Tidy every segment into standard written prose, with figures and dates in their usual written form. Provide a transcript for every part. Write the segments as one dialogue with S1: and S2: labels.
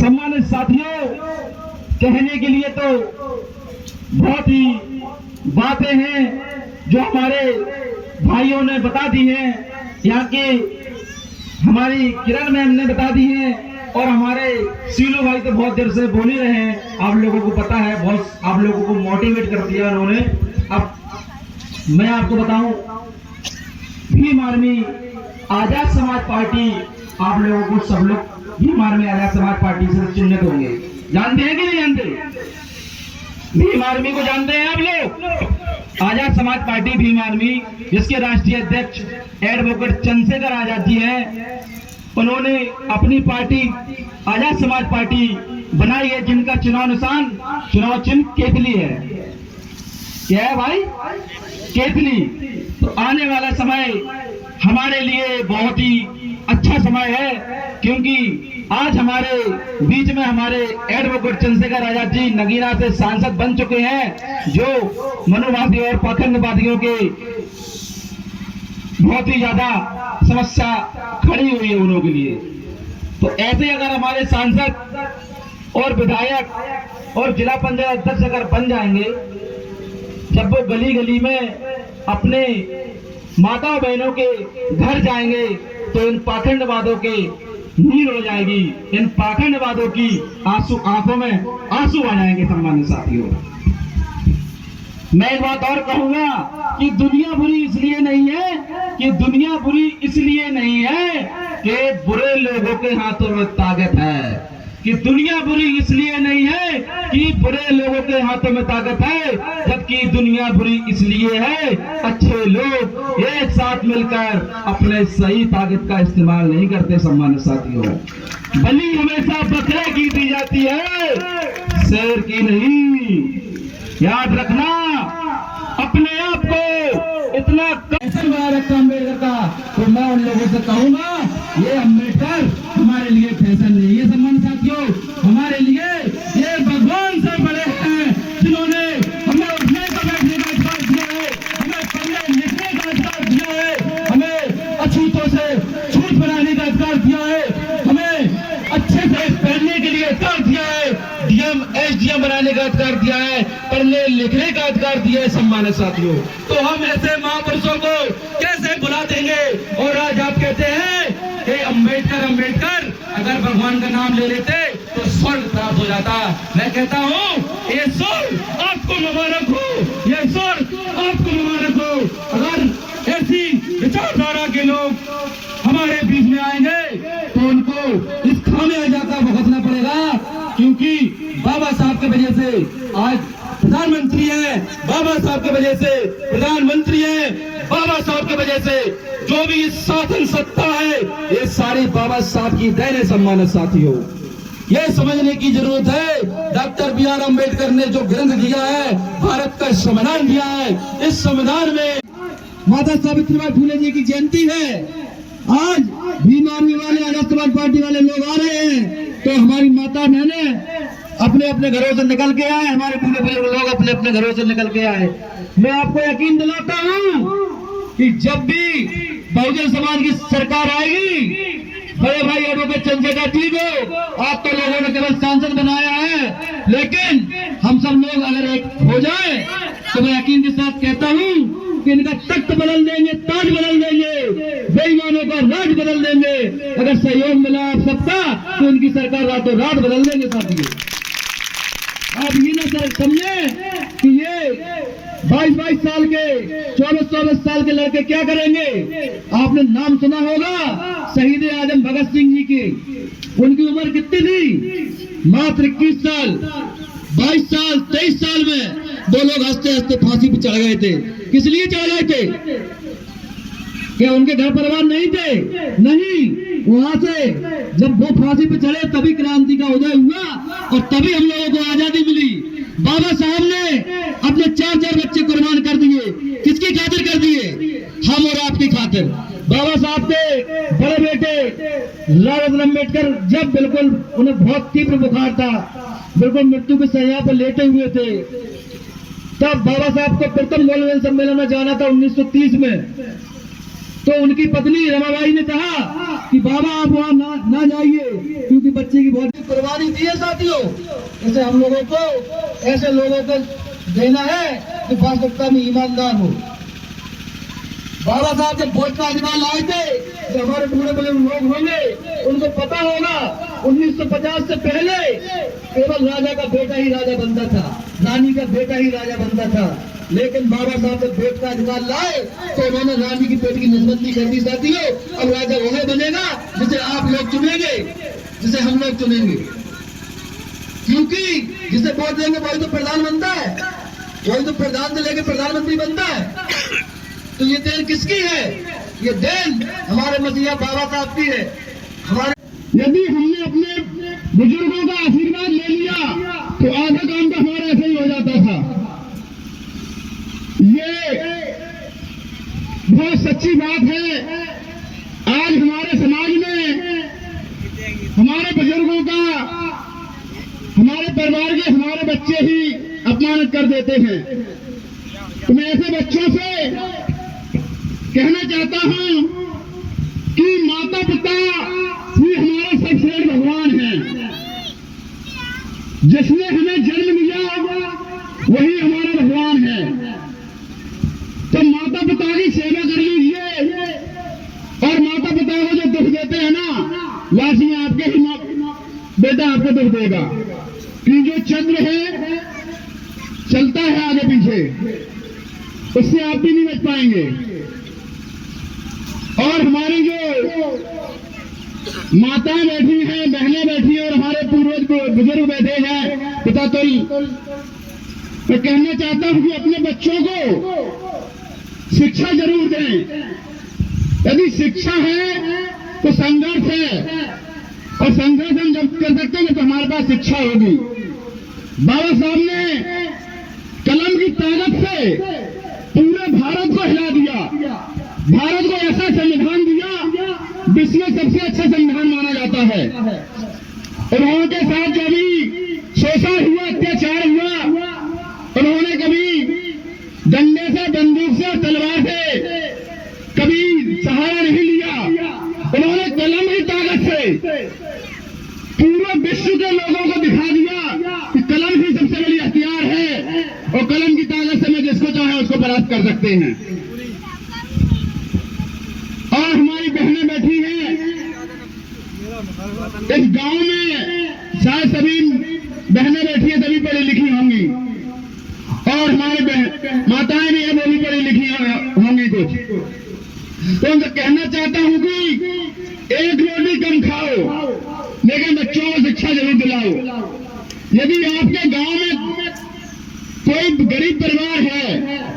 S1: सम्मानित साथियों, कहने के लिए तो बहुत ही बातें हैं जो हमारे भाइयों ने बता दी हैं, यहाँ के हमारी किरण मैम ने बता दी हैं, और हमारे सीलू भाई तो बहुत देर से बोल ही रहे हैं। आप लोगों को पता है, बहुत आप लोगों को मोटिवेट कर दिया उन्होंने। अब मैं आपको बताऊं, भीम आर्मी आजाद समाज पार्टी, आप लोगों को सब लोग भीम आर्मी आजाद समाज पार्टी से चिन्हित होंगे। जानते हैं कि नहीं जानते? भीम आर्मी को जानते हैं आप लोग? आजाद समाज पार्टी भीम आर्मी, जिसके राष्ट्रीय अध्यक्ष एडवोकेट चंद्रशेखर आजाद जी हैं, उन्होंने अपनी पार्टी आजाद समाज पार्टी बनाई है, जिनका चुनाव निशान, चुनाव चिन्ह केतली है। क्या है भाई? केतली। तो आने वाला समय हमारे लिए बहुत ही अच्छा समय है, क्योंकि आज हमारे बीच में हमारे एडवोकेट चंद्रशेखर आजाद जी नगीना से सांसद बन चुके हैं, जो मनुवादियों और पाखंडवादियों के बहुत ही ज्यादा समस्या खड़ी हुई है उन्हों के लिए। तो ऐसे अगर हमारे सांसद और विधायक और जिला पंचायत अध्यक्ष अगर बन जाएंगे, जब वो गली गली में अपने माता बहनों के घर जाएंगे, तो इन पाखंडवादों के नींद हो जाएगी, इन पाखंडवादों की आंखों में आंसू आ जाएंगे। सम्मानित साथियों, मैं एक बात और कहूंगा कि दुनिया बुरी इसलिए नहीं है, कि दुनिया बुरी इसलिए नहीं है कि बुरे लोगों के हाथों में ताकत है, कि दुनिया बुरी इसलिए नहीं है कि बुरे लोगों के हाथों में ताकत है, जबकि दुनिया बुरी इसलिए है अच्छे लोग एक साथ मिलकर अपने सही ताकत का इस्तेमाल नहीं करते। सम्मानित साथियों, बलि हमेशा बकरे की दी जाती है, शेर की नहीं। याद रखना, अपने आप को इतना कैसे बना रखा अम्बेडकर का, तो मैं उन लोगों से कहूंगा, ये अम्बेडकर हमारे लिए फैशन नहीं है। सम्मान साथियों, हमारे लिए ये भगवान से बड़े हैं, जिन्होंने हमें उठने का बैठने का अधिकार दिया है, हमें पढ़ने लिखने का अधिकार दिया है, हमें अछूतों से छूत बनाने का अधिकार दिया है, हमें अच्छे से पहनने के लिए अधिकार दिया है, डीएम एसडीएम बनाने का अधिकार दिया है, पढ़ने लिखने का अधिकार दिया है। सम्मानित साथियों, तो हम ऐसे महापुरुषों को कैसे भुला देंगे? और आज आप कहते हैं कि अम्बेडकर अम्बेडकर, अगर भगवान का नाम ले लेते तो स्वर्ग प्राप्त हो जाता। मैं कहता हूँ, ये स्वर्ग आपको मुबारक हो, ये स्वर्ग आपको मुबारक हो। अगर ऐसी विचारधारा के लोग हमारे बीच में आएंगे तो उनको इस खामियाजा का भुगतना पड़ेगा, क्योंकि बाबा साहब की वजह से आज प्रधानमंत्री है, बाबा साहब की वजह से प्रधानमंत्री है, बाबा साहब की वजह से जो भी शासन सत्ता है, ये सारी बाबा साहब की देन है। सम्मानित साथियों, ये समझने की जरूरत है, डॉक्टर बी.आर. अम्बेडकर ने जो ग्रंथ दिया है, भारत का संविधान दिया है, इस संविधान में माता सावित्रीबाई फुले जी की जयंती है। आज भीम आर्मी वाले, आजाद समाज पार्टी वाले लोग आ रहे हैं, तो हमारी माता बहने अपने अपने घरों से निकल के आए, हमारे पूरे बुजुर्ग लोग अपने अपने घरों से निकल के आए। मैं आपको यकीन दिलाता हूँ कि जब भी बहुजन समाज की सरकार आएगी, बड़े भाई एडवोकेट चंद्रशेखर ठीक हो, आप तो लोगों ने केवल सांसद बनाया है, लेकिन हम सब लोग अगर एक हो जाए तो मैं यकीन के साथ कहता हूँ कि इनका तख्त बदल देंगे, ताज बदल देंगे, बेईमानों का राज बदल देंगे। अगर सहयोग मिला आप सबका तो इनकी सरकार रातों रात बदल देंगे। साथियों, आप ये ना समझे कि ये 22-22 साल के, 24-24 साल के लड़के क्या करेंगे। आपने नाम सुना होगा शहीद आजम भगत सिंह जी की, उनकी उम्र कितनी थी? मात्र 21 साल। 22 साल 23 साल में दो लोग हंसते हंसते फांसी पर चढ़ गए थे। किस लिए चढ़ गए थे? क्या उनके घर परिवार नहीं थे? नहीं, वहां से जब वो फांसी पे चढ़े तभी क्रांति का उदय हुआ और तभी हम लोगों को आजादी मिली। बाबा साहब ने अपने 4 बच्चे कुर्बान कर दिए। किसकी खातिर कर दिए? हम और आपकी खातिर। बाबा साहब के बड़े बेटे लाल अम्बेडकर जब बिल्कुल उन्हें बहुत तीव्र बुखार था, बिल्कुल मृत्यु के शैया पर लेटे हुए थे, तब बाबा साहब को प्रथम गोल्डन सम्मेलन में जाना था 1930 में। तो उनकी पत्नी रमाबाई ने कहा कि बाबा आप वहां ना जाइए, क्योंकि
S2: बच्चे की बहुत कुर्बानी दी है साथियों। जैसे हम लोगों को ऐसे लोगों को देना है जो वास्तविकता में ईमानदार हो। बाबा साहब जब वोट का अधिकार लाए थे, जो हमारे बूढ़े बड़े लोग होंगे उनको पता होगा 1950 से पहले केवल राजा का बेटा ही राजा बनता था, रानी का बेटा ही राजा बनता था। लेकिन बाबा साहब जब वोट का अधिकार लाए तो उन्होंने रानी की बेटी की निष्पत्ति कर दी साथियों। अब राजा वही बनेगा जिसे आप लोग चुनेंगे, जिसे हम लोग चुनेंगे, क्योंकि जिसे वोट देंगे वही तो प्रधान बनता है, वही तो प्रधान से लेकर प्रधानमंत्री बनता है। तो ये देन किसकी है? ये देन हमारे मसीहा बाबा साहब की है। हमारे
S3: यदि हमने अपने बुजुर्गों का आशीर्वाद ले लिया तो आधा काम तो हमारा ऐसे ही हो जाता था। ये बहुत सच्ची बात है। आज हमारे समाज में हमारे बुजुर्गों का, हमारे परिवार के हमारे बच्चे ही अपमानित कर देते हैं। तो मैं ऐसे बच्चों से कहना चाहता हूं कि माता पिता ही हमारे सबसे भगवान हैं। जिसने हमें जन्म दिया वही हमारा भगवान है। तो माता पिता की सेवा कर लीजिए, और माता पिता को जो दुख देते हैं ना, लास्ट में आपके ही बेटा आपको दुख देगा। कि जो चंद्र है चलता है आगे पीछे, उससे आप भी नहीं बच पाएंगे। और हमारी जो माताएं बैठी हैं, बहनें बैठी हैं, और हमारे पूर्वज बुजुर्ग बैठे हैं, पिता तुल, मैं कहना चाहता हूं कि अपने बच्चों को शिक्षा जरूर दें। यदि शिक्षा है तो संघर्ष है, और संघर्ष हम जब कर सकते हैं तो हमारे पास शिक्षा होगी। बाबा साहब ने कलम की ताकत से पूरे भारत को हिला दिया। भारत को ऐसा संविधान दिया विश्व में सबसे अच्छा संविधान माना जाता है। उन्होंने के साथ जो भी शोषण हुआ, अत्याचार हुआ, उन्होंने कभी डंडे से, बंदूक से, तलवार से कभी सहारा नहीं लिया। उन्होंने कलम की ताकत से पूरे विश्व के लोगों को दिखा दिया कि कलम ही सबसे बड़ी हथियार है, और कलम की ताकत से मैं जिसको चाहे उसको परास्त कर सकते हैं। और हमारी बहनें बैठी हैं इस गांव में, शायद सभी बहनें बैठी हैं, सभी पढ़ी लिखी होंगी, और हमारे माताएं भी हैं, वो भी पढ़ी लिखी होंगी कुछ। तो उनसे कहना चाहता हूं कि एक रोटी कम खाओ, लेकिन बच्चों को शिक्षा जरूर दिलाओ। यदि आपके गांव में कोई गरीब परिवार है,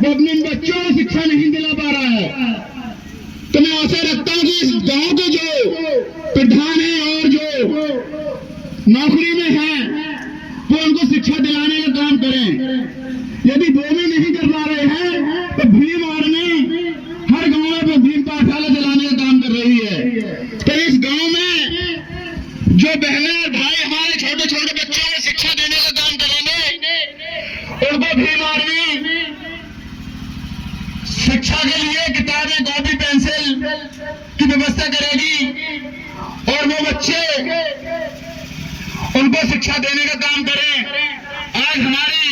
S3: वो अपने बच्चों को शिक्षा नहीं दिला पा रहा है, तो मैं आशा रखता हूं कि इस गांव के जो प्रधान हैं और जो नौकरी में हैं, वो उनको शिक्षा दिलाने का काम करें। यदि वो भी नहीं कर पा रहे हैं तो भीम आर्मी हर गांव में भीम पाठशाला चलाने का काम कर रही है। तो इस गांव में जो बहनें और भाई हमारे छोटे छोटे बच्चों को शिक्षा देने का काम करेंगे, उनको भीम आर्मी शिक्षा के लिए किताबें, कॉपी, पेंसिल की व्यवस्था करेगी, और वो बच्चे उनको शिक्षा देने का काम करें। आज हमारी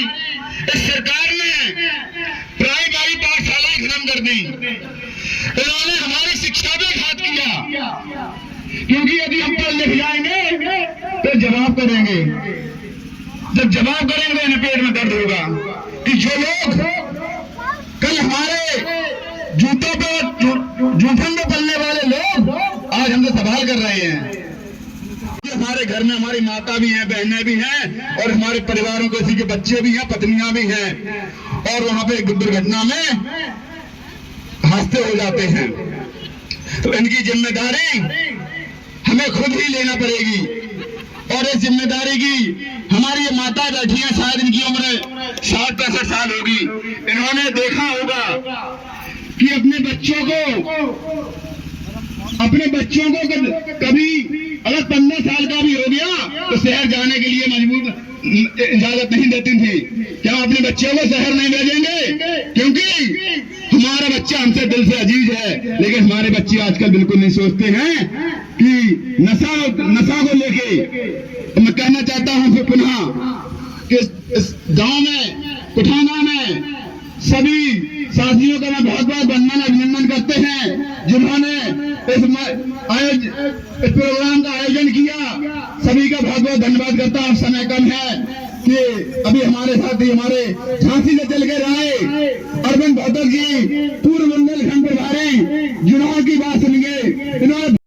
S3: इस सरकार ने प्राइमरी पाठशालाएं खत्म कर दी। इन्होंने हमारी शिक्षा पे घात किया, क्योंकि यदि हम पढ़ लिख जाएंगे तो जवाब करेंगे। जब जवाब करेंगे तो इन्हें पेट में दर्द होगा कि जो लोग कल हमारे जूतों पर जूठन में पलने वाले लोग आज हमसे सवाल कर रहे हैं। हमारे घर में हमारी माता भी हैं, बहनें भी हैं, और हमारे परिवारों के किसी के बच्चे भी हैं, पत्नियां भी हैं, और वहां पे दुर्घटना में हादसे हो जाते हैं। तो इनकी जिम्मेदारी हमें खुद ही लेना पड़ेगी, और इस जिम्मेदारी की हमारी ये माता बैठी है, शायद इनकी उम्र 60-65 साल होगी। इन्होंने देखा होगा कि अपने बच्चों को कभी अगर 15 साल का भी हो गया तो शहर जाने के लिए मजबूर इजाजत नहीं देती थी। क्या अपने बच्चों को शहर नहीं भेजेंगे? क्योंकि हमारा बच्चा हमसे दिल से अजीज है, लेकिन हमारे बच्चे आजकल बिल्कुल नहीं सोचते हैं कि नशा को लेके तो मैं कहना चाहता हूं फिर पुनः कि इस गांव में कुठाना में सभी साथियों का मैं बहुत बहुत वंदन अभिनंदन करते हैं जिन्होंने इस प्रोग्राम का आयोजन किया। सभी का बहुत बहुत धन्यवाद करता हूं। समय कम है कि अभी हमारे साथी हमारे झांसी से चल कर आए अरविंद भौतक जी पूर्व बुंदेलखंड प्रभारी जिन्होंने की बात सुनिए। इन्होंने